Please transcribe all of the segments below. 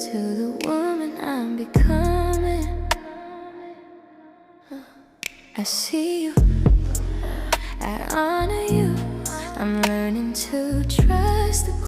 to the woman I'm becoming. I see you, I honor you. I'm learning to trust the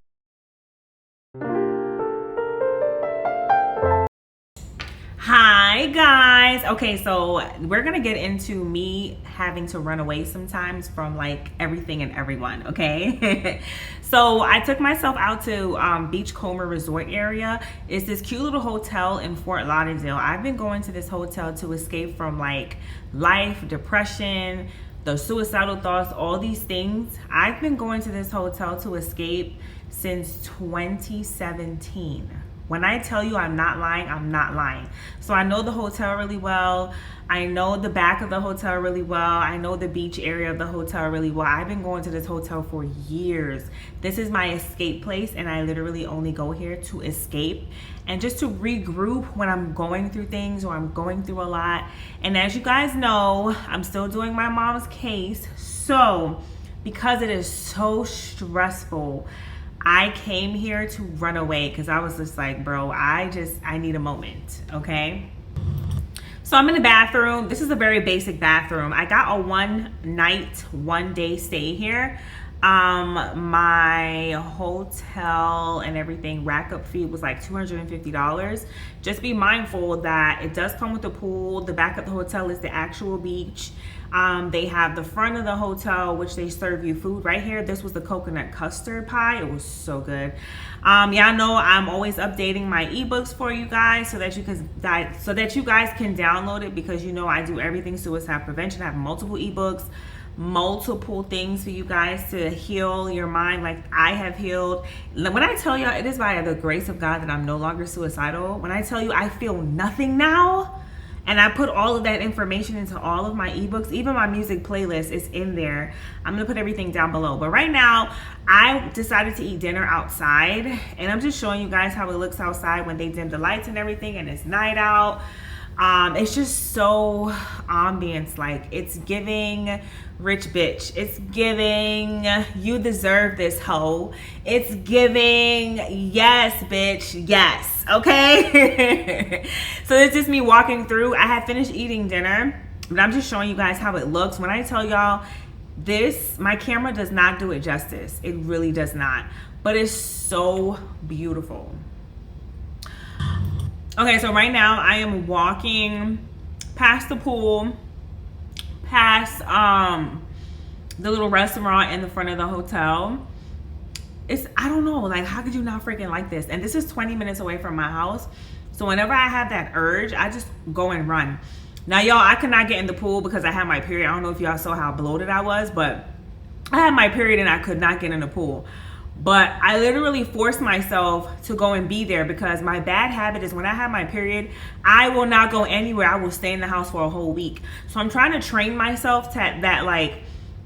Hi guys. Okay, so we're gonna get into me having to run away sometimes from like everything and everyone. Okay. So I took myself out to Beachcomber Resort area. It's this cute little hotel in Fort Lauderdale. I've been going to this hotel to escape from like life, depression, the suicidal thoughts, all these things. I've been going to this hotel to escape since 2017. When I tell you I'm not lying, I'm not lying. So I know the hotel really well. I know the back of the hotel really well. I know the beach area of the hotel really well. I've been going to this hotel for years. This is my escape place, and I literally only go here to escape and just to regroup when I'm going through things or I'm going through a lot. And as you guys know, I'm still doing my mom's case. So because it is so stressful, I came here to run away because I was just like, bro, I need a moment, okay? So I'm in the bathroom. This is a very basic bathroom. I got a 1 night, 1 day stay here. My hotel and everything rack up fee was like $250. Just be mindful that it does come with a pool. The back of the hotel is the actual beach. They have the front of the hotel, which they serve you food right here. This was the coconut custard pie. It was so good. Y'all know I'm always updating my ebooks for you guys so that you guys can download it, because you know I do everything suicide prevention. I have multiple ebooks, multiple things for you guys to heal your mind like I have healed. When I tell y'all it is by the grace of God that I'm no longer suicidal, when I tell you I feel nothing now, and I put all of that information into all of my ebooks, even my music playlist is in there. I'm gonna put everything down below. But right now, I decided to eat dinner outside, and I'm just showing you guys how it looks outside when they dim the lights and everything, and it's night out. It's just so ambience, like it's giving rich bitch. It's giving you deserve this hoe. It's giving yes bitch, yes, okay? So it's just me walking through. I had finished eating dinner, but I'm just showing you guys how it looks. When I tell y'all this, my camera does not do it justice. It really does not, but it's so beautiful. Okay, so right now I am walking past the pool, past the little restaurant in the front of the hotel. I don't know, like how could you not freaking like this? And this is 20 minutes away from my house. So whenever I have that urge, I just go and run. Now y'all, I could not get in the pool because I had my period. I don't know if y'all saw how bloated I was, but I had my period and I could not get in the pool. But I literally forced myself to go and be there because my bad habit is when I have my period, I will not go anywhere. I will stay in the house for a whole week. So I'm trying to train myself to that, like,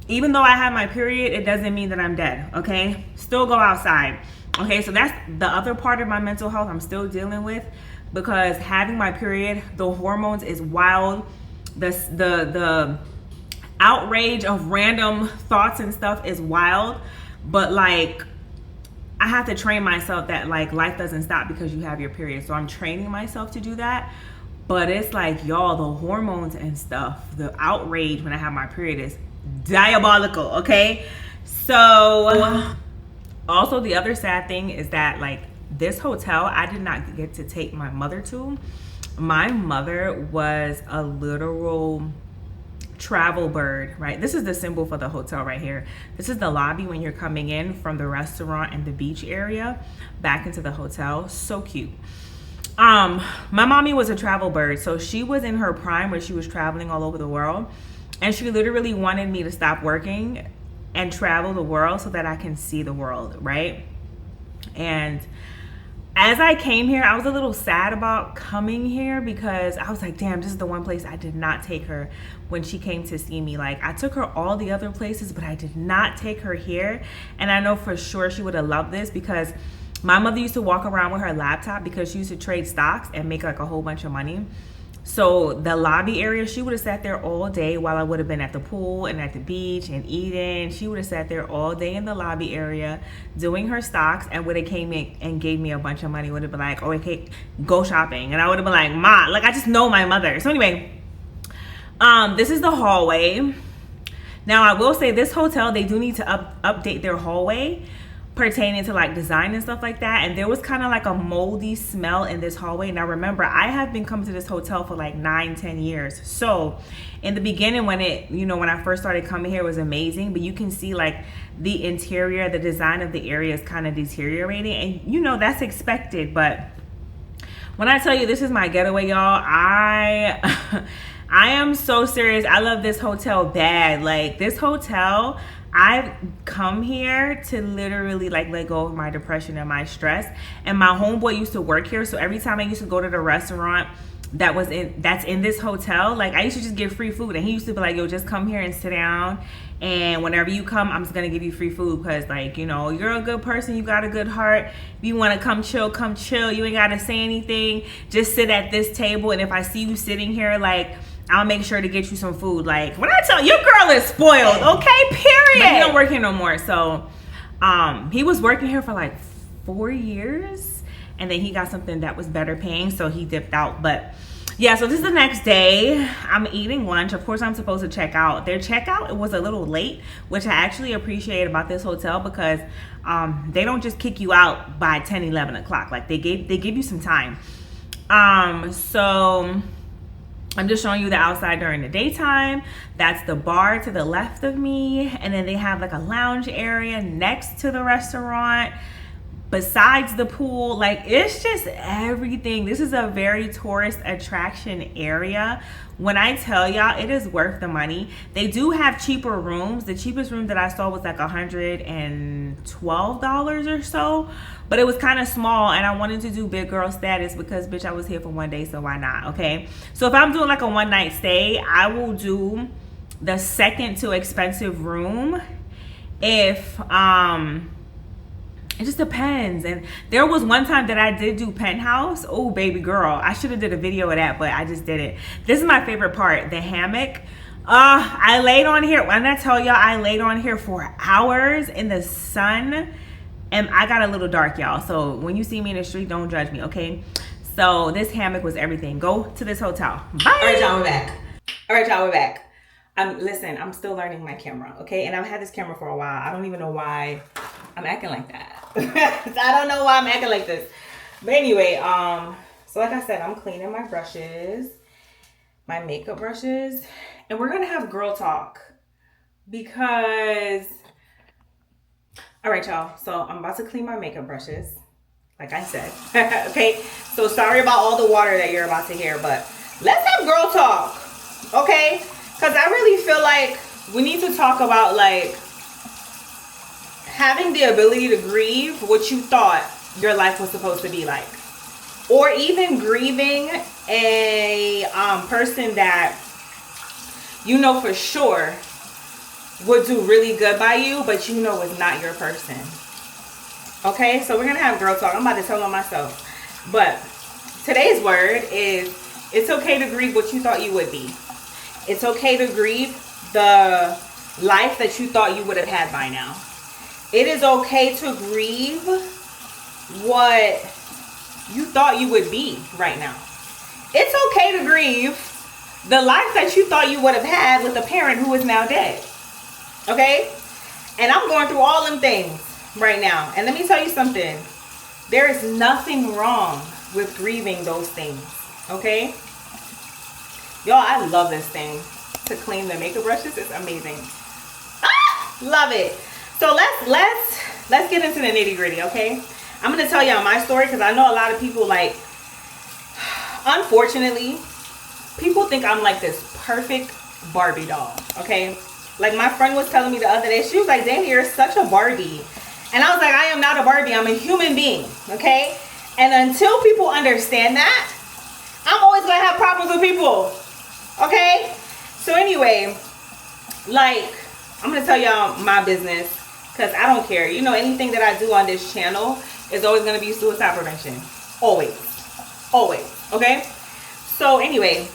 even though I have my period, it doesn't mean that I'm dead, okay? Still go outside, okay? So that's the other part of my mental health I'm still dealing with, because having my period, the hormones is wild. The outrage of random thoughts and stuff is wild, but like, I have to train myself that like life doesn't stop because you have your period. So I'm training myself to do that. But it's like, y'all, the hormones and stuff, the outrage when I have my period is diabolical, okay? So also the other sad thing is that like this hotel, I did not get to take my mother to. My mother was a literal travel bird, right? This is the symbol for the hotel right here. This is the lobby when you're coming in from the restaurant and the beach area back into the hotel. So cute. My mommy was a travel bird, so she was in her prime where she was traveling all over the world, and she literally wanted me to stop working and travel the world so that I can see the world, right? And as I came here, I was a little sad about coming here because I was like, damn, this is the one place I did not take her when she came to see me. Like, I took her all the other places, but I did not take her here. And I know for sure she would have loved this because my mother used to walk around with her laptop because she used to trade stocks and make like a whole bunch of money. So the lobby area, she would have sat there all day while I would have been at the pool and at the beach and eating. She would have sat there all day in the lobby area doing her stocks, and would have came in and gave me a bunch of money. Would have been like, oh, okay, go shopping. And I would have been like, Ma, like, I just know my mother. So anyway, this is the hallway. Now I will say this hotel, they do need to update their hallway pertaining to like design and stuff like that. And there was kind of like a moldy smell in this hallway. Now remember, I have been coming to this hotel for like 9-10 years. So in the beginning, when I first started coming here, it was amazing, but you can see like the interior, the design of the area is kind of deteriorating, and that's expected. But when I tell you this is my getaway, y'all, I am so serious. I love this hotel bad. Like, this hotel, I've come here to literally like let go of my depression and my stress. And my homeboy used to work here, so every time I used to go to the restaurant that's in this hotel, like, I used to just get free food, and he used to be like, yo, just come here and sit down, and whenever you come, I'm just gonna give you free food, because like, you're a good person, you got a good heart. If you want to come chill, you ain't gotta say anything, just sit at this table, and if I see you sitting here, like, I'll make sure to get you some food. Like, when I tell you, your girl is spoiled, okay, period. But he don't work here no more. So he was working here for like 4 years, and then he got something that was better paying, so he dipped out. But yeah, so this is the next day. I'm eating lunch. Of course, I'm supposed to check out. Their checkout, it was a little late, which I actually appreciate about this hotel, because they don't just kick you out by 10-11 o'clock. Like, they give you some time. So I'm just showing you the outside during the daytime. That's the bar to the left of me. And then they have like a lounge area next to the restaurant, besides the pool. Like, it's just everything. This is a very tourist attraction area. When I tell y'all, it is worth the money. They do have cheaper rooms. The cheapest room that I saw was like $112 or so, but it was kind of small, and I wanted to do big girl status because, bitch, I was here for one day, so why not? Okay, so if I'm doing like a one night stay, I will do the second to expensive room. If it just depends. And there was one time that I did do penthouse. Oh, baby girl, I should have did a video of that, but I just didn't. This is my favorite part, the hammock. I laid on here. When I tell y'all, I laid on here for hours in the sun, and I got a little dark, y'all. So when you see me in the street, don't judge me, okay? So this hammock was everything. Go to this hotel. Bye. All right, y'all, we're back. Listen, I'm still learning my camera, okay? And I've had this camera for a while. I don't even know why I'm acting like that. I don't know why I'm acting like this. But anyway, so like I said, I'm cleaning my brushes, my makeup brushes, and we're gonna have girl talk because, all right, y'all, so I'm about to clean my makeup brushes, like I said. Okay, so sorry about all the water that you're about to hear, but let's have girl talk, okay? Because I really feel like we need to talk about, like, having the ability to grieve what you thought your life was supposed to be like, or even grieving a person that you know for sure would do really good by you, but you know is not your person. Okay, so we're gonna have girl talk. I'm about to tell on myself, but today's word is, it's okay to grieve what you thought you would be. It's okay to grieve the life that you thought you would have had by now. It is okay to grieve what you thought you would be right now. It's okay to grieve the life that you thought you would have had with a parent who is now dead. Okay? And I'm going through all them things right now. And let me tell you something. There is nothing wrong with grieving those things. Okay? Y'all, I love this thing to clean the makeup brushes. It's amazing. Ah, love it. So let's get into the nitty gritty, okay? I'm gonna tell y'all my story because I know a lot of people, like, unfortunately, people think I'm like this perfect Barbie doll, okay? Like, my friend was telling me the other day, she was like, Danny, you're such a Barbie. And I was like, I am not a Barbie, I'm a human being, okay? And until people understand that, I'm always gonna have problems with people, okay? So anyway, like, I'm gonna tell y'all my business because I don't care. You know, anything that I do on this channel is always gonna be suicide prevention. Always, okay? So anyway,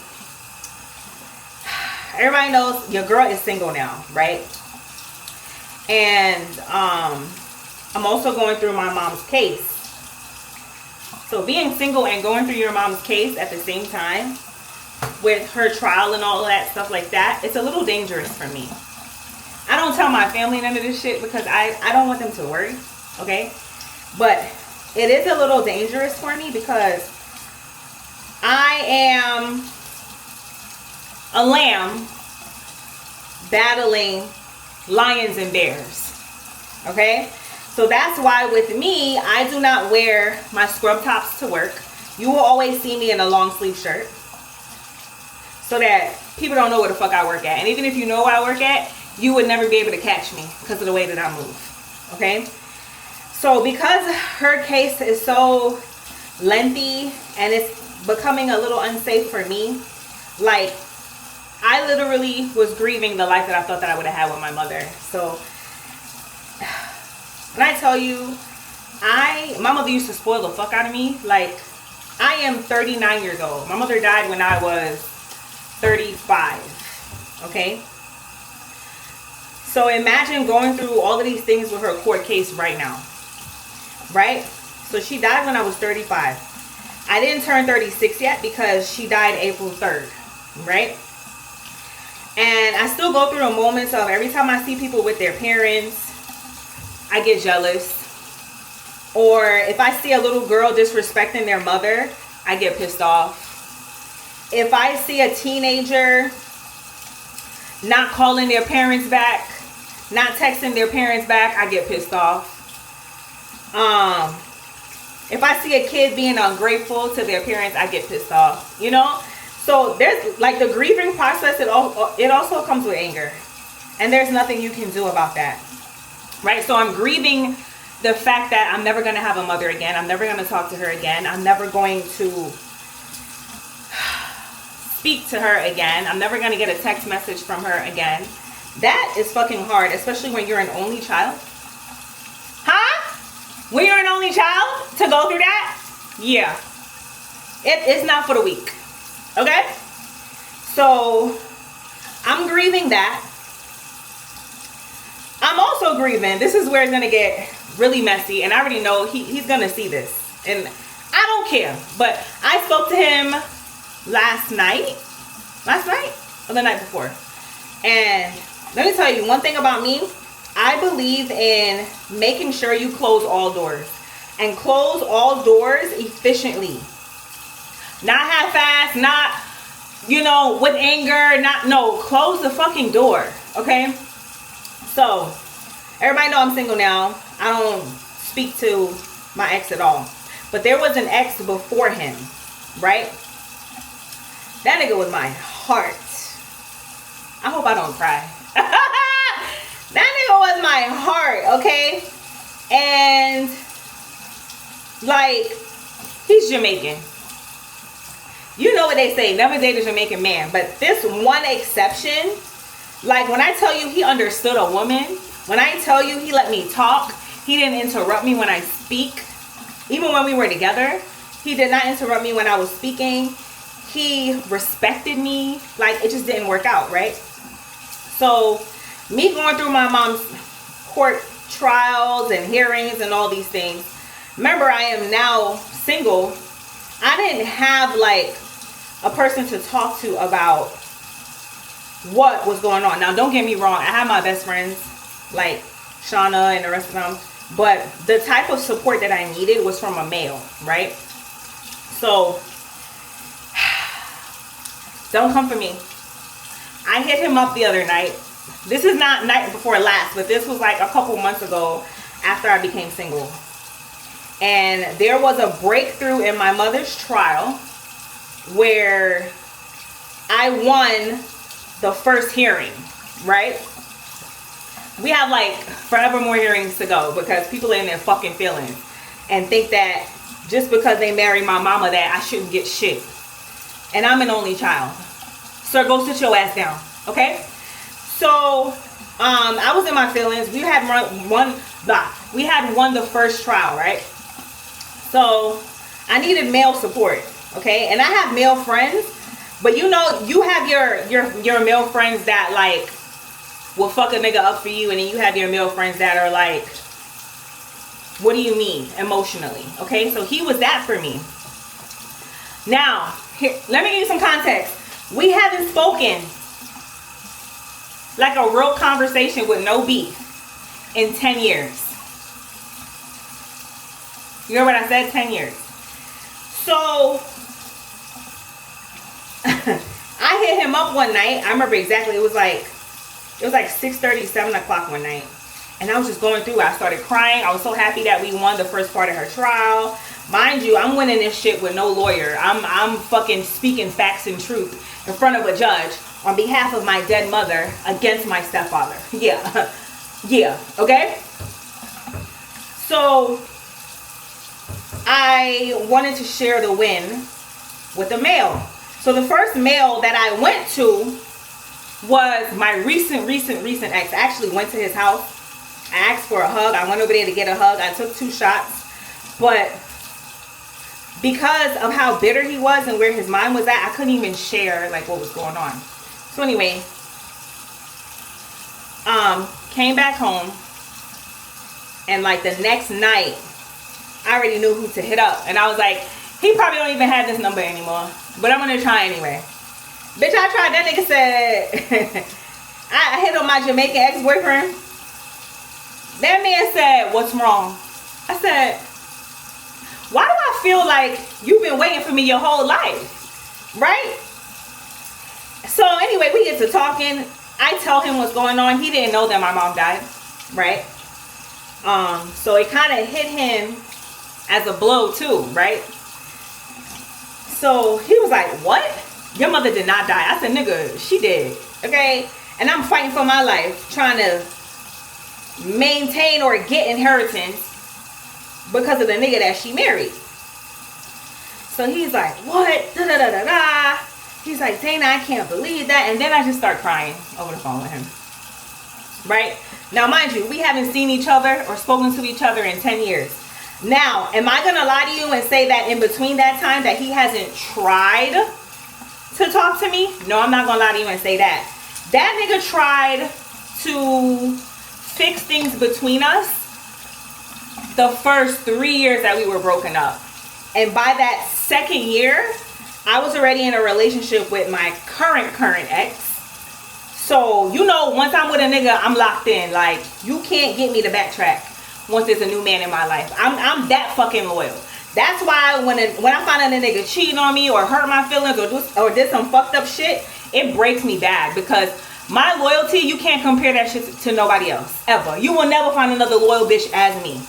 everybody knows your girl is single now, right? And I'm also going through my mom's case. So being single and going through your mom's case at the same time with her trial and all of that stuff like that, it's a little dangerous for me. I don't tell my family none of this shit because I don't want them to worry, okay? But it is a little dangerous for me because I am a lamb battling lions and bears, okay? So that's why with me, I do not wear my scrub tops to work. You will always see me in a long sleeve shirt so that people don't know where the fuck I work at. And even if you know where I work at, you would never be able to catch me because of the way that I move, okay? So because her case is so lengthy and it's becoming a little unsafe for me, like, I literally was grieving the life that I thought that I would have had with my mother. So when I tell you, my mother used to spoil the fuck out of me. Like, I am 39 years old. My mother died when I was 35, okay? So imagine going through all of these things with her court case right now, right? So she died when I was 35. I didn't turn 36 yet because she died April 3rd, right? And I still go through the moments of every time I see people with their parents, I get jealous. Or if I see a little girl disrespecting their mother, I get pissed off. If I see a teenager not calling their parents back, not texting their parents back, I get pissed off. If I see a kid being ungrateful to their parents, I get pissed off, you know? So there's, like, the grieving process, it also comes with anger. And there's nothing you can do about that, right? So I'm grieving the fact that I'm never going to have a mother again. I'm never going to talk to her again. I'm never going to speak to her again. I'm never going to get a text message from her again. That is fucking hard, especially when you're an only child. Huh? When you're an only child, to go through that? Yeah. It's not for the weak. Okay? So, I'm grieving that. I'm also grieving. This is where it's going to get really messy. And I already know he's going to see this. And I don't care. But I spoke to him last night. Last night? Or the night before. And let me tell you one thing about me. I believe in making sure you close all doors. And close all doors efficiently. Not half-assed, not, you know, with anger, no, close the fucking door, okay? So, everybody know I'm single now. I don't speak to my ex at all. But there was an ex before him, right? That nigga was my heart. I hope I don't cry. That nigga was my heart, okay? And, like, he's Jamaican. You know what they say, never date a Jamaican man. But this one exception, like when I tell you he understood a woman, when I tell you he let me talk, he didn't interrupt me when I speak. Even when we were together, he did not interrupt me when I was speaking. He respected me. Like, it just didn't work out, right? So, me going through my mom's court trials and hearings and all these things. Remember, I am now single. I didn't have, like, a person to talk to about what was going on. Now, don't get me wrong. I have my best friends, like Shauna and the rest of them. But the type of support that I needed was from a male, right? So, don't come for me. I hit him up the other night. This is not night before last, but this was like a couple months ago after I became single. And there was a breakthrough in my mother's trial where I won the first hearing, right? We have like forever more hearings to go because people are in their fucking feelings and think that just because they marry my mama that I shouldn't get shit. And I'm an only child. Sir, go sit your ass down, okay? So, I was in my feelings. We had won the first trial, right? So, I needed male support, okay? And I have male friends, but you know, you have your male friends that like will fuck a nigga up for you, and then you have your male friends that are like, what do you mean emotionally? Okay, so he was that for me. Now, here, let me give you some context. We haven't spoken like a real conversation with no beef in 10 years. You heard what I said? 10 years. So I hit him up one night. I remember exactly. It was like 6:30, 7 o'clock one night. And I was just going through it. I started crying. I was so happy that we won the first part of her trial. Mind you, I'm winning this shit with no lawyer. I'm fucking speaking facts and truth in front of a judge on behalf of my dead mother against my stepfather. Yeah. Yeah. Okay? So I wanted to share the win with a male. So the first male that I went to was my recent ex. I actually went to his house. I asked for a hug. I went over there to get a hug. I took 2 shots. But because of how bitter he was and where his mind was at, I couldn't even share like what was going on. So anyway, came back home, and like the next night, I already knew who to hit up. And I was like, he probably don't even have this number anymore, but I'm gonna try anyway. Bitch, I tried. That nigga said, I hit on my Jamaican ex-boyfriend. That man said, what's wrong? I said, why do I feel like you've been waiting for me your whole life? Right? So anyway, we get to talking. I tell him what's going on. He didn't know that my mom died. Right? So it kind of hit him as a blow too, right? So he was like, what? Your mother did not die. I said, nigga, she did. Okay? And I'm fighting for my life, trying to maintain or get inheritance because of the nigga that she married. So he's like, what? Da da da da da. He's like, Dana, I can't believe that. And then I just start crying over the phone with him. Right? Now, mind you, we haven't seen each other or spoken to each other in 10 years. Now, am I going to lie to you and say that in between that time that he hasn't tried to talk to me? No, I'm not going to lie to you and say that. That nigga tried to fix things between us the first 3 years that we were broken up. And by that second year, I was already in a relationship with my current ex. So, you know, once I'm with a nigga, I'm locked in. Like, you can't get me to backtrack once there's a new man in my life. I'm that fucking loyal. That's why when I find out a nigga cheating on me or hurt my feelings or did some fucked up shit, it breaks me bad, because my loyalty, you can't compare that shit to nobody else, ever. You will never find another loyal bitch as me.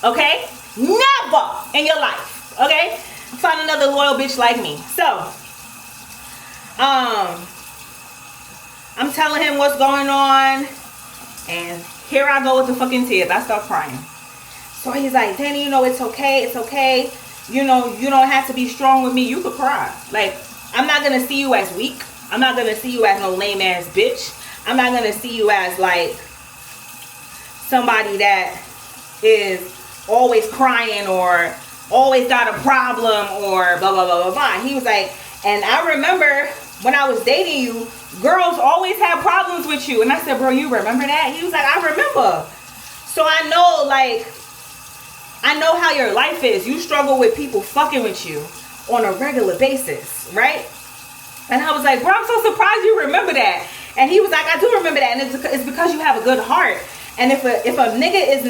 Okay? Never in your life. Okay? Find another loyal bitch like me. So, I'm telling him what's going on, and here I go with the fucking tears. I start crying. So he's like, Danny, you know, it's okay. It's okay. You know, you don't have to be strong with me. You could cry. Like, I'm not going to see you as weak. I'm not going to see you as no lame ass bitch. I'm not going to see you as like somebody that is always crying or always got a problem or blah, blah, blah, blah, blah. He was like, and I remember when I was dating you, girls always have problems with you. And I said, bro, you remember that? He was like, I remember. So I know, like, I know how your life is. You struggle with people fucking with you on a regular basis, right? And I was like, bro, I'm so surprised you remember that. And he was like, I do remember that. And it's because you have a good heart. And if a nigga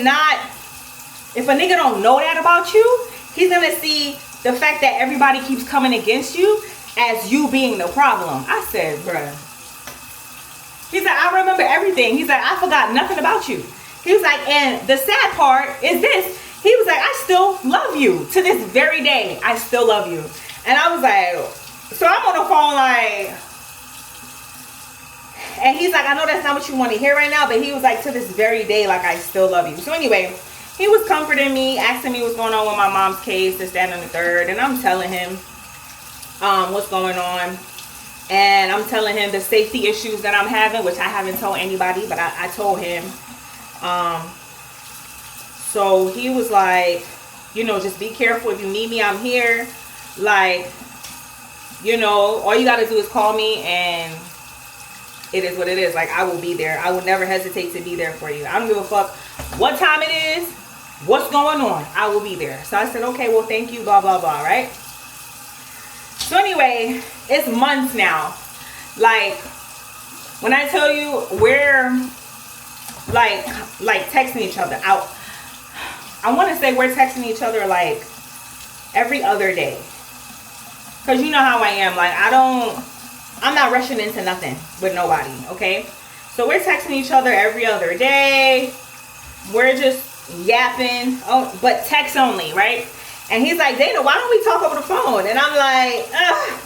don't know that about you, he's going to see the fact that everybody keeps coming against you as you being the problem. I said, bruh. He's like, I remember everything. He's like, I forgot nothing about you. He was like, and the sad part is this. He was like, I still love you. To this very day, I still love you. And I was like, so I'm on the phone like, and he's like, I know that's not what you want to hear right now, but he was like, to this very day, like, I still love you. So anyway, he was comforting me, asking me what's going on with my mom's case, this, that, and the third. And I'm telling him what's going on. And I'm telling him the safety issues that I'm having, which I haven't told anybody, but I told him. So he was like, you know, just be careful. If you need me, I'm here. Like, you know, all you gotta do is call me, and it is what it is. Like, I will be there. I will never hesitate to be there for you. I don't give a fuck what time it is, what's going on. I will be there. So I said, okay, well, thank you, blah, blah, blah, right? So anyway, it's months now. Like, when I tell you we're like texting each other out, I want to say we're texting each other like every other day. Because you know how I am. Like, I'm not rushing into nothing with nobody, okay? So we're texting each other every other day. We're just yapping, but text only, right? And he's like, Dana, why don't we talk over the phone? And I'm like, ugh.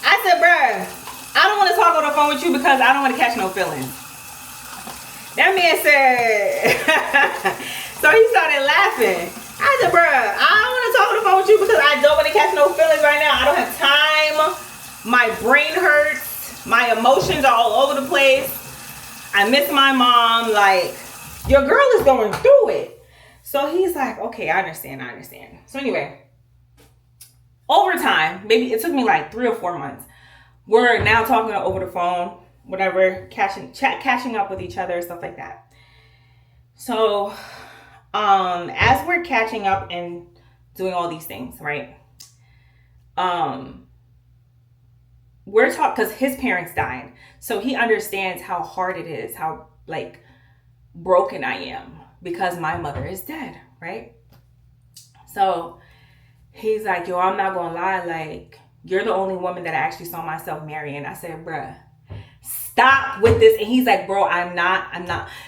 I said, bruh, I don't want to talk over the phone with you because I don't want to catch no feelings. That man said, so he started laughing. I said, bruh, I don't want to talk on the phone with you because I don't want to catch no feelings right now. I don't have time. My brain hurts. My emotions are all over the place. I miss my mom. Like, your girl is going through it. So he's like, okay, I understand. So anyway, over time, maybe it took me like 3 or 4 months. We're now talking over the phone, whatever, catching up with each other, stuff like that. So, as we're catching up and doing all these things, right? We're talking because his parents died, so he understands how hard it is, how like broken I am because my mother is dead, right? So he's like, yo, I'm not gonna lie, like, you're the only woman that I actually saw myself marrying. I said, bruh, stop with this. And he's like, bro, I'm not.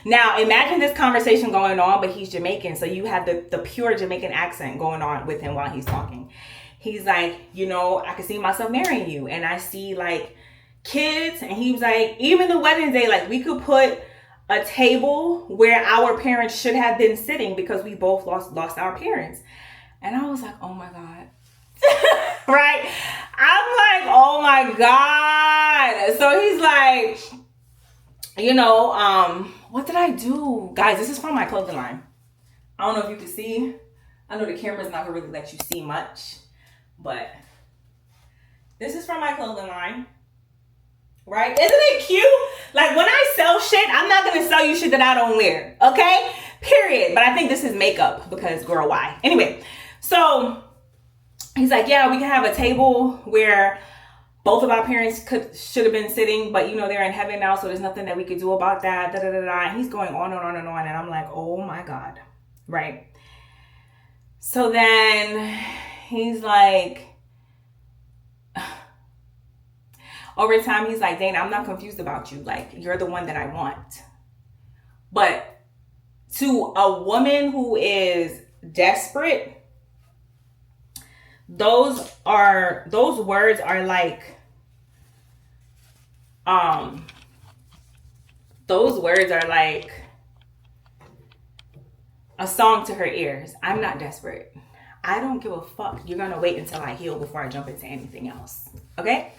Now, imagine this conversation going on, but he's Jamaican. So you have the pure Jamaican accent going on with him while he's talking. He's like, you know, I can see myself marrying you. And I see like kids. And he was like, even the wedding day, like we could put a table where our parents should have been sitting because we both lost our parents. And I was like, oh my God. Right? I'm like, oh my God. So he's like, you know, what did I do? Guys, this is from my clothing line. I don't know if you can see. I know the camera's not gonna really let you see much, but this is from my clothing line. Right? Isn't it cute? Like, when I sell shit, I'm not gonna sell you shit that I don't wear. Okay? Period. But I think this is makeup because, girl, why? Anyway, so he's like, yeah, we can have a table where both of our parents should have been sitting, but you know, they're in heaven now, so there's nothing that we could do about that. Da, da, da, da. And he's going on and on and on. And I'm like, oh my God. Right? So then he's like, over time, he's like, Dana, I'm not confused about you. Like, you're the one that I want. But to a woman who is desperate, those words are like, those words are like a song to her ears. I'm not desperate. I don't give a fuck. You're gonna wait until I heal before I jump into anything else. Okay?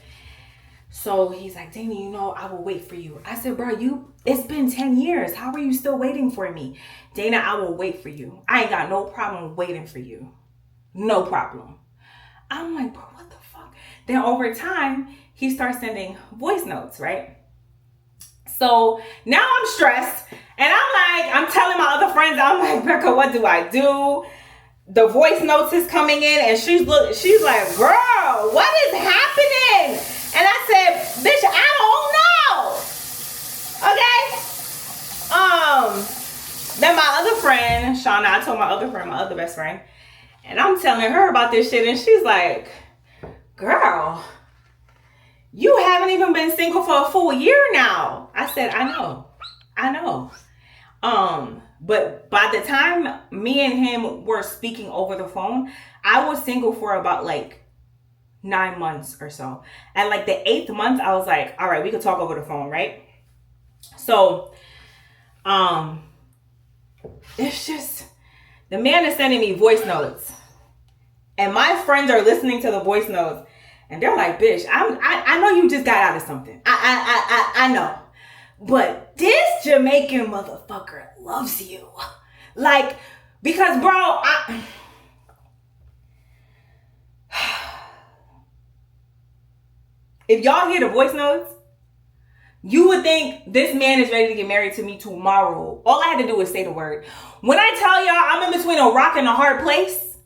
So he's like, Dana, you know, I will wait for you. I said, bro, it's been 10 years. How are you still waiting for me? Dana, I will wait for you. I ain't got no problem waiting for you. No problem. I'm like, bro, what the fuck? Then over time, he starts sending voice notes, right? So now I'm stressed. And I'm telling my other friends, I'm like, Becca, what do I do? The voice notes is coming in and she's like, girl, what is happening? And I said, bitch, I don't know. Okay? Then my other friend, Shauna, I told my other best friend, and I'm telling her about this shit, and she's like, girl, you haven't even been single for a full year now. I said, I know. But by the time me and him were speaking over the phone, I was single for about like 9 months or so. And like the 8th month, I was like, all right, we could talk over the phone, right? So, it's just, the man is sending me voice notes. And my friends are listening to the voice notes. And they're like, bitch, I know you just got out of something. I know. But this Jamaican motherfucker loves you. Like, because, bro, if y'all hear the voice notes, you would think this man is ready to get married to me tomorrow. All I had to do was say the word. When I tell y'all I'm in between a rock and a hard place,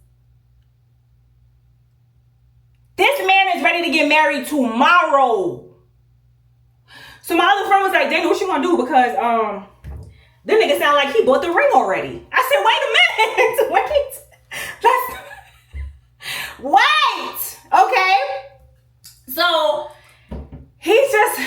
this man is ready to get married tomorrow. So my other friend was like, Dana, what you gonna do? Because that nigga sound like he bought the ring already. I said, wait a minute. Wait. Okay. So he's just,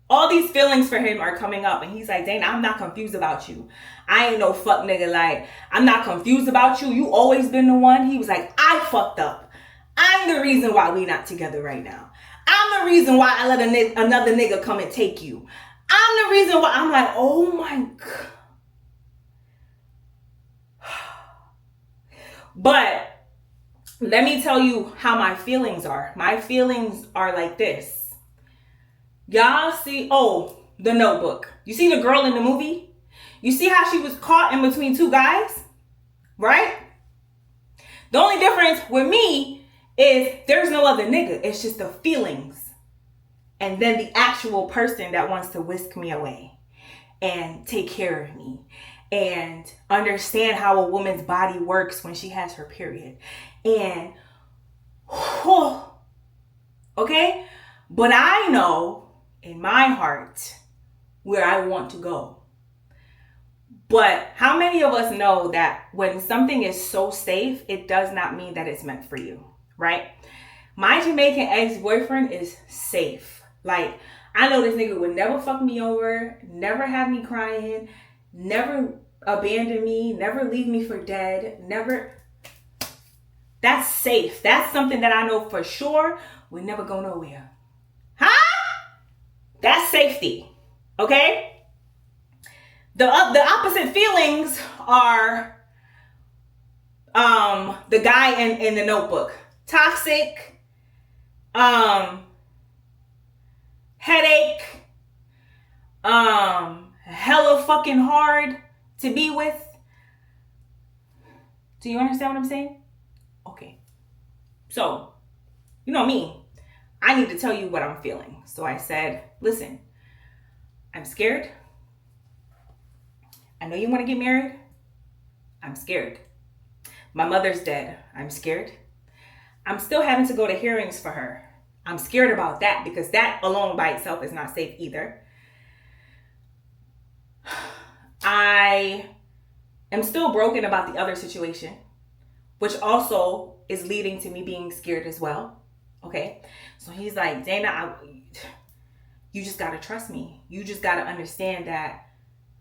all these feelings for him are coming up. And he's like, Dana, I'm not confused about you. I ain't no fuck nigga. Like, I'm not confused about you. You always been the one. He was like, I fucked up. I'm the reason why we not together right now. I'm the reason why I let another nigga come and take you. I'm the reason why. I'm like, oh my God. But let me tell you how my feelings are. My feelings are like this. Y'all see, The Notebook. You see the girl in the movie? You see how she was caught in between two guys? Right? The only difference with me is there's no other nigga. It's just the feelings. And then the actual person that wants to whisk me away and take care of me and understand how a woman's body works when she has her period. And, okay? But I know in my heart where I want to go. But how many of us know that when something is so safe, it does not mean that it's meant for you, right? My Jamaican ex-boyfriend is safe. Like, I know this nigga would never fuck me over, never have me crying, never abandon me, never leave me for dead, never. That's safe. That's something that I know for sure will never go nowhere. Huh? That's safety. Okay? The opposite feelings are the guy in the Notebook. Toxic, headache, hella fucking hard to be with. Do you understand what I'm saying? Okay. So, you know me. I need to tell you what I'm feeling. So I said, listen, I'm scared. I know you want to get married. I'm scared. My mother's dead. I'm scared. I'm still having to go to hearings for her. I'm scared about that because that alone by itself is not safe either. I am still broken about the other situation, which also is leading to me being scared as well. Okay. So he's like, Dana, you just got to trust me. You just got to understand that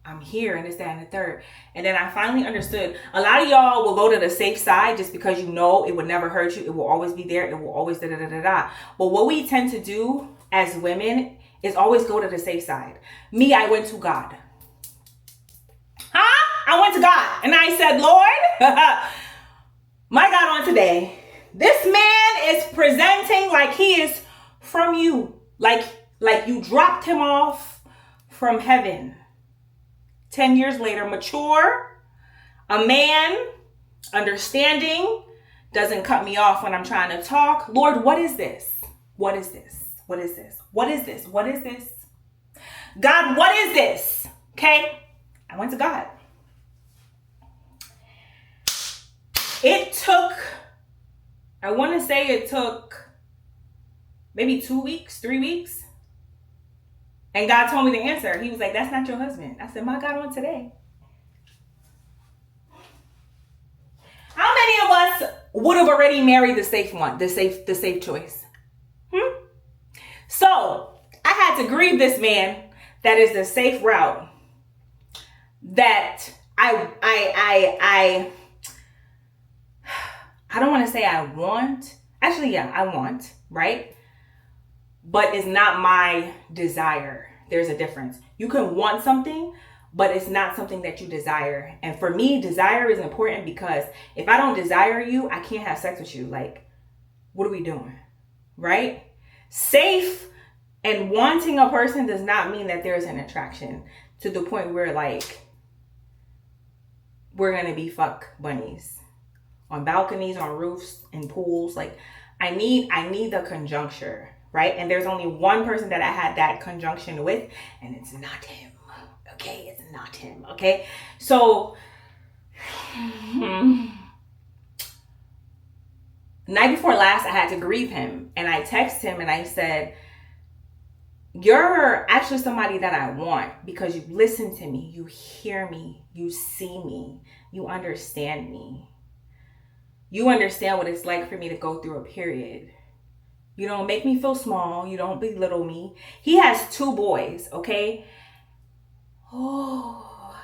I'm here and this, that, and the third. And then I finally understood. A lot of y'all will go to the safe side just because you know it would never hurt you. It will always be there. It will always da-da-da-da-da. But what we tend to do as women is always go to the safe side. Me, I went to God. I went to God and I said, Lord, my God, on today, this man is presenting like he is from you. Like you dropped him off from heaven. 10 years later, mature, a man, understanding, doesn't cut me off when I'm trying to talk. Lord, what is this? What is this? What is this? What is this? What is this? God, what is this? Okay, I went to God. It took, I want to say it took maybe 2 weeks, 3 weeks. And God told me the answer. He was like, that's not your husband. I said, my God, on today. How many of us would have already married the safe one, the safe choice? So I had to grieve this man that is the safe route that I don't want to say I want. Actually, yeah, I want, right? But it's not my desire. There's a difference. You can want something, but it's not something that you desire. And for me, desire is important because if I don't desire you, I can't have sex with you. Like, what are we doing? Right? Safe and wanting a person does not mean that there's an attraction to the point where like, we're going to be fuck bunnies on balconies, on roofs, in pools. Like, I need the conjuncture. right? And there's only one person that I had that conjunction with, and it's not him. Okay, it's not him. Okay, so night before last, I had to grieve him, and I texted him and I said, you're actually somebody that I want because you listen to me, you hear me, you see me, you understand me. You understand what it's like for me to go through a period. You don't make me feel small. You don't belittle me. He has 2 boys, okay? Oh,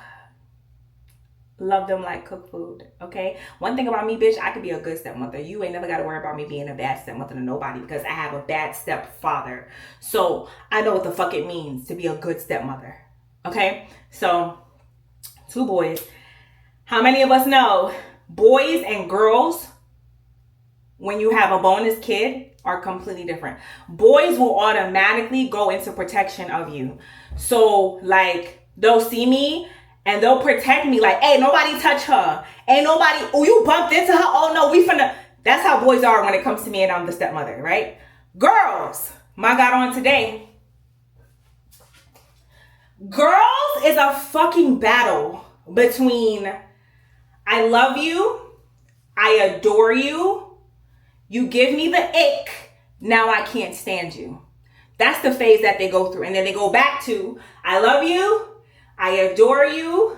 love them like cooked food, okay? One thing about me, bitch, I could be a good stepmother. You ain't never got to worry about me being a bad stepmother to nobody because I have a bad stepfather. So I know what the fuck it means to be a good stepmother, okay? So 2 boys. How many of us know boys and girls, when you have a bonus kid, are completely different? Boys will automatically go into protection of you. So like they'll see me and they'll protect me like, hey, nobody touch her. Ain't nobody, oh, you bumped into her. Oh no, we finna. That's how boys are when it comes to me and I'm the stepmother, right? Girls, my God, on today. Girls is a fucking battle between I love you, I adore you, you give me the ick, now I can't stand you. That's the phase that they go through. And then they go back to, I love you, I adore you,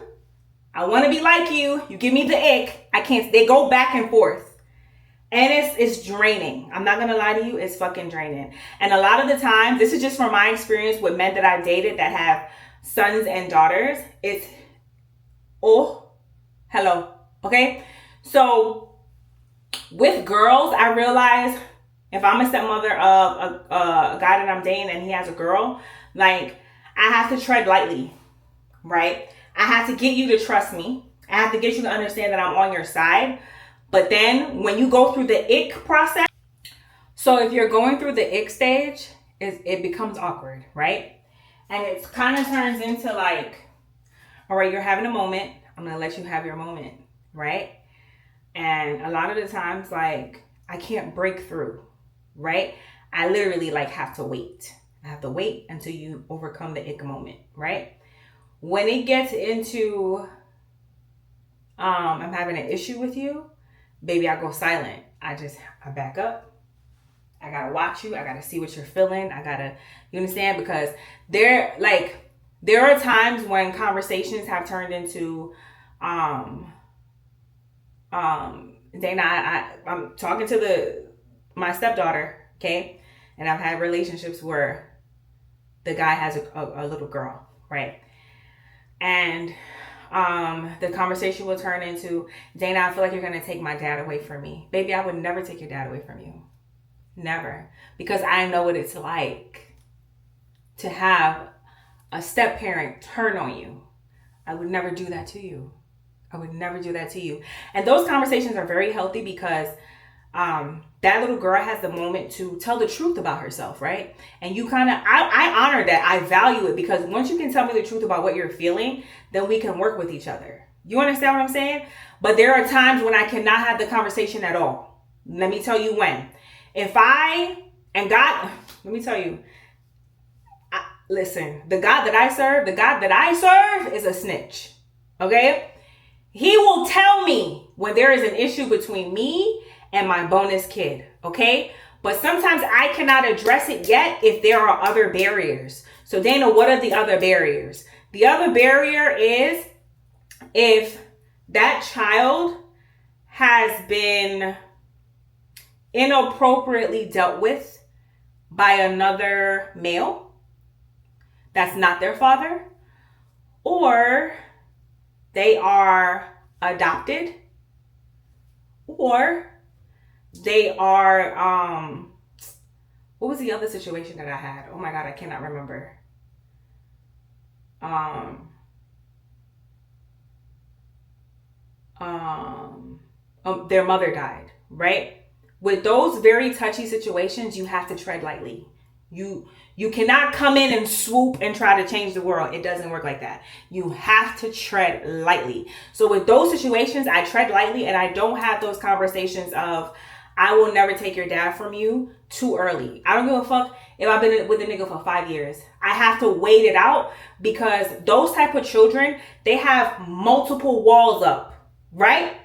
I want to be like you, you give me the ick, I can't. They go back and forth. And it's draining. I'm not going to lie to you, it's fucking draining. And a lot of the time, this is just from my experience with men that I've dated that have sons and daughters, it's, oh, hello, okay? So with girls, I realize if I'm a stepmother of a guy that I'm dating and he has a girl, like I have to tread lightly, right? I have to get you to trust me. I have to get you to understand that I'm on your side. But then when you go through the ick process, so if you're going through the ick stage, it becomes awkward, right? And it kind of turns into like, all right, you're having a moment. I'm going to let you have your moment, right? And a lot of the times, like, I can't break through, right? I literally like have to wait. I have to wait until you overcome the ick moment, right? When it gets into, I'm having an issue with you, baby, I go silent. I back up. I gotta watch you. I gotta see what you're feeling. You understand? Because there are times when conversations have turned into, Dana, I'm talking to my stepdaughter, okay? And I've had relationships where the guy has a little girl, right? And the conversation will turn into, Dana, I feel like you're going to take my dad away from me. Baby, I would never take your dad away from you. Never. Because I know what it's like to have a step parent turn on you. I would never do that to you. I would never do that to you. And those conversations are very healthy because that little girl has the moment to tell the truth about herself, right? And you kind of, I honor that. I value it because once you can tell me the truth about what you're feeling, then we can work with each other. You understand what I'm saying? But there are times when I cannot have the conversation at all. Let me tell you when. Let me tell you, listen, the God that I serve is a snitch, okay? He will tell me when there is an issue between me and my bonus kid, okay? But sometimes I cannot address it yet if there are other barriers. So Dana, what are the other barriers? The other barrier is if that child has been inappropriately dealt with by another male that's not their father, or they are adopted, or they are, what was the other situation that I had? Oh my God, I cannot remember. Their mother died, right? With those very touchy situations, you have to tread lightly. You cannot come in and swoop and try to change the world. It doesn't work like that. You have to tread lightly. So with those situations, I tread lightly and I don't have those conversations of, I will never take your dad from you too early. I don't give a fuck if I've been with a nigga for 5 years. I have to wait it out because those type of children, they have multiple walls up, right?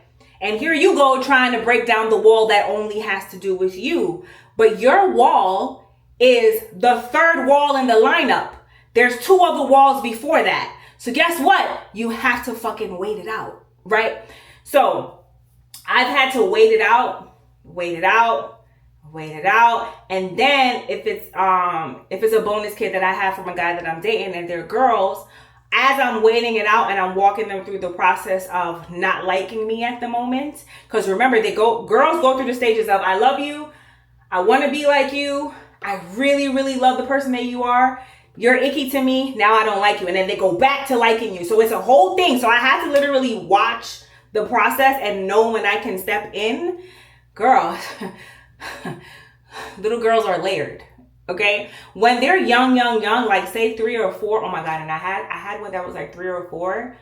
And here you go trying to break down the wall that only has to do with you. But your wall is the third wall in the lineup. There's 2 other walls before that. So guess what? You have to fucking wait it out, right? So I've had to wait it out. And then if it's a bonus kid that I have from a guy that I'm dating and they're girls, as I'm waiting it out and I'm walking them through the process of not liking me at the moment, because remember, girls go through the stages of I love you, I want to be like you, I really, really love the person that you are, you're icky to me, now I don't like you, and then they go back to liking you. So it's a whole thing. So I have to literally watch the process and know when I can step in. Girl, little girls are layered. Okay, when they're young, like say 3 or 4. Oh my God, and I had one that was like 3 or 4.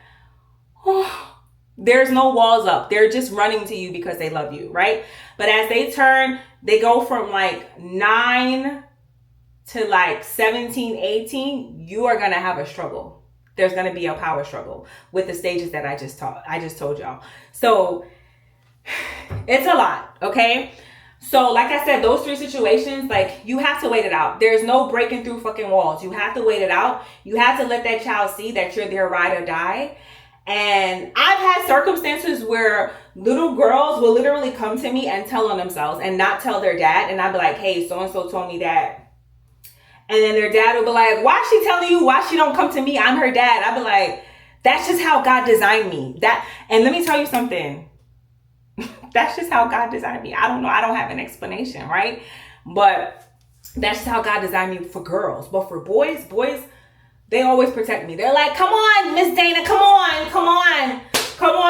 Oh, there's no walls up. They're just running to you because they love you, right? But as they turn, they go from like 9 to like 17, 18. You are gonna have a struggle. There's gonna be a power struggle with the stages that I just told y'all. So it's a lot, okay? So like I said, those 3 situations, like you have to wait it out. There's no breaking through fucking walls. You have to wait it out. You have to let that child see that you're their ride or die. And I've had circumstances where little girls will literally come to me and tell on themselves and not tell their dad. And I'll be like, hey, so-and-so told me that. And then their dad will be like, why is she telling you? Why she don't come to me? I'm her dad. I'll be like, that's just how God designed me. And let me tell you something. That's just how God designed me. I don't know. I don't have an explanation, right? But that's just how God designed me for girls. But for boys, they always protect me. They're like, come on, Miss Dana, come on,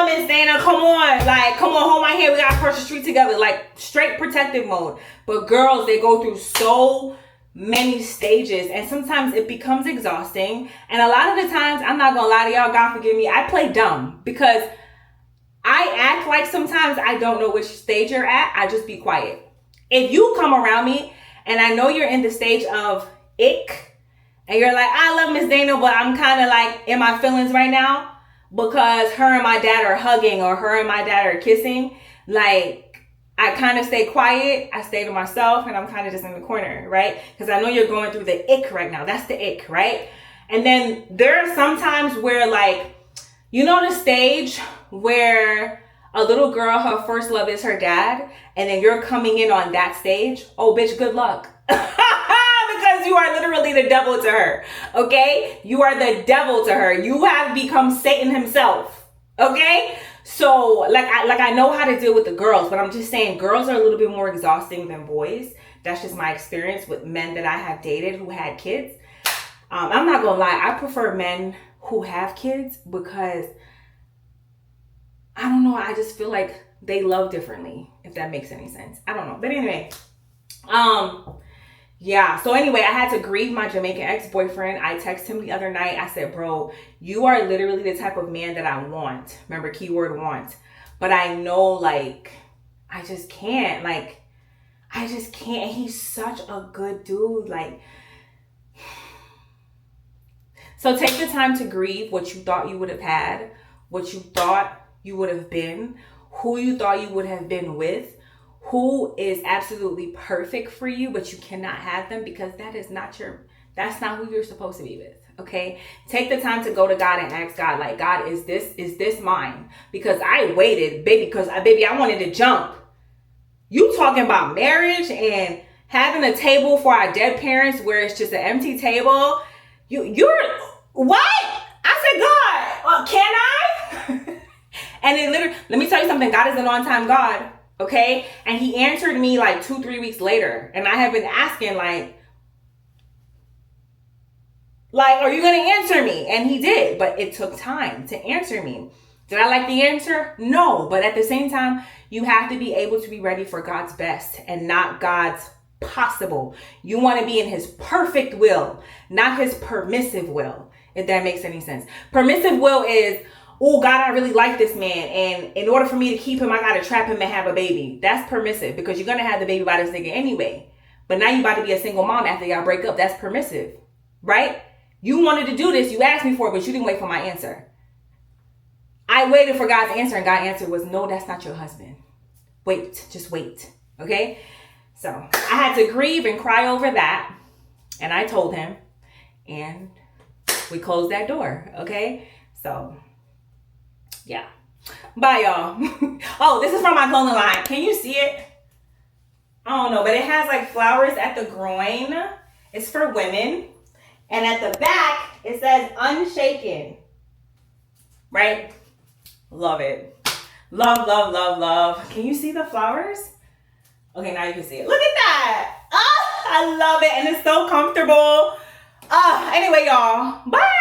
Miss Dana, come on. Like, come on, hold my hand. We got to cross the street together. Like, straight protective mode. But girls, they go through so many stages. And sometimes it becomes exhausting. And a lot of the times, I'm not going to lie to y'all, God forgive me, I play dumb. Because I act like sometimes I don't know which stage you're at. I just be quiet. If you come around me and I know you're in the stage of ick and you're like, I love Miss Dana, but I'm kind of like in my feelings right now because her and my dad are hugging or her and my dad are kissing. Like, I kind of stay quiet. I stay to myself and I'm kind of just in the corner, right? Because I know you're going through the ick right now. That's the ick, right? And then there are some times where like, you know the stage where a little girl, her first love is her dad, and then you're coming in on that stage? Oh, bitch, good luck. Because you are literally the devil to her, okay? You are the devil to her. You have become Satan himself, okay? So, like I know how to deal with the girls, but I'm just saying girls are a little bit more exhausting than boys. That's just my experience with men that I have dated who had kids. I'm not gonna lie, I prefer men who have kids because I don't know, I just feel like they love differently, if that makes any sense. I don't know. But anyway, yeah. So anyway, I had to grieve my Jamaican ex-boyfriend. I texted him the other night. I said, bro, you are literally the type of man that I want. Remember, keyword want. But I know, like, I just can't. Like, I just can't. He's such a good dude. Like, so take the time to grieve what you thought you would have had, what you thought you would have been, who you thought you would have been with, who is absolutely perfect for you, but you cannot have them because that's not who you're supposed to be with. Okay. Take the time to go to God and ask God, like, God, is this mine? Because I waited, baby, I wanted to jump. You talking about marriage and having a table for our dead parents where it's just an empty table. You're what? I said, God, can I? And it literally, let me tell you something. God is an on-time God. Okay. And he answered me like 2-3 weeks later. And I have been asking like, are you going to answer me? And he did, but it took time to answer me. Did I like the answer? No. But at the same time, you have to be able to be ready for God's best and not God's possible. You want to be in his perfect will, not his permissive will, if that makes any sense. Permissive will is, oh God, I really like this man, and in order for me to keep him, I gotta trap him and have a baby. That's permissive because you're gonna have the baby by this nigga anyway. But now you about to be a single mom after y'all break up. That's permissive, right? You wanted to do this. You asked me for it, but you didn't wait for my answer. I waited for God's answer, and God's answer was, no, that's not your husband. Wait, just wait, okay? So I had to grieve and cry over that, and I told him, and we closed that door, okay? So, yeah. Bye, y'all. Oh, this is from my clothing line. Can you see it? I don't know, but it has like flowers at the groin. It's for women. And at the back, it says unshaken. Right? Love it. Love, love, love, love. Can you see the flowers? Okay, now you can see it. Look at that. Ah, I love it. And it's so comfortable. Anyway, y'all. Bye.